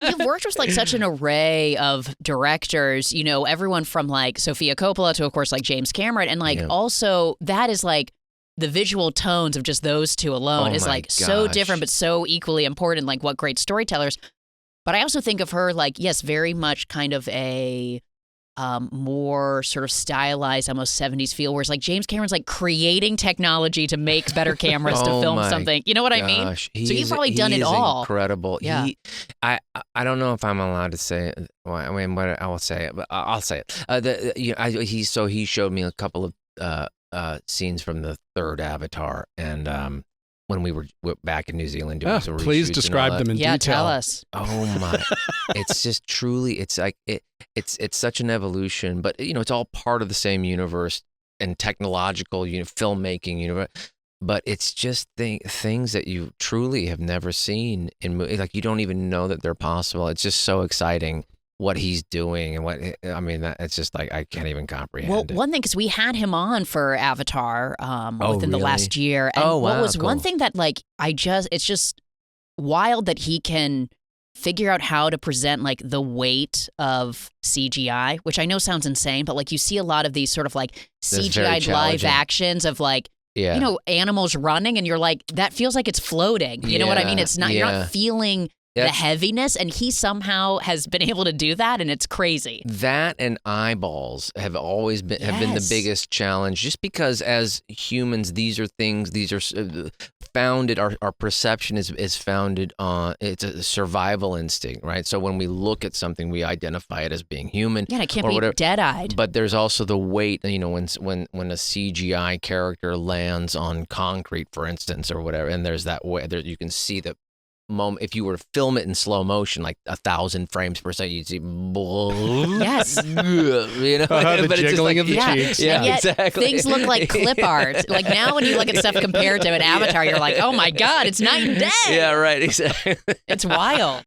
You've worked with like such an array of directors, you know, everyone from like Sofia Coppola to, of course, like James Cameron. And like also that is like the visual tones of just those two alone is like so different, but so equally important. Like what great storytellers. But I also think of her like, yes, very much kind of a more sort of stylized, almost 70s feel, whereas like James Cameron's like creating technology to make better cameras to film something. You know what I mean? So you've probably done it all. Incredible. Yeah. I don't know if I'm allowed to say it. Well, I mean, what I will say it, but I'll say it. He showed me a couple of scenes from the third Avatar, and when we were back in New Zealand doing some reshoots. Please describe them in detail. Yeah, tell us. Oh my! It's just truly, it's like it's such an evolution, but you know, it's all part of the same universe and technological, filmmaking universe. But it's just things that you truly have never seen in movies. Like you don't even know that they're possible. It's just so exciting what he's doing and it's just like I can't even comprehend. Well, it. one thing, because we had him on for Avatar within the last year, and what was one thing that like it's just wild that he can figure out how to present like the weight of CGI, which I know sounds insane, but like you see a lot of these sort of like CGI live actions of like you know, animals running, and you're like, that feels like it's floating. You know what I mean? It's not. You're not feeling the heaviness, and he somehow has been able to do that, and it's crazy. That and eyeballs have always been the biggest challenge, just because as humans, these are founded. Our perception is founded on it's a survival instinct, right? So when we look at something, we identify it as being human. Yeah, and it can't be dead-eyed. But there's also the weight. You know, when a CGI character lands on concrete, for instance, or whatever, and there's that way. There you can see the moment. If you were to film it in slow motion, like 1,000 frames per second, you'd see yes, you know, the but jiggling it's like, of the cheeks. Yeah, and yet, exactly. Things look like clip art. Like now, when you look at stuff compared to an Avatar, you're like, oh my god, it's night and day. Yeah, right, exactly. It's wild.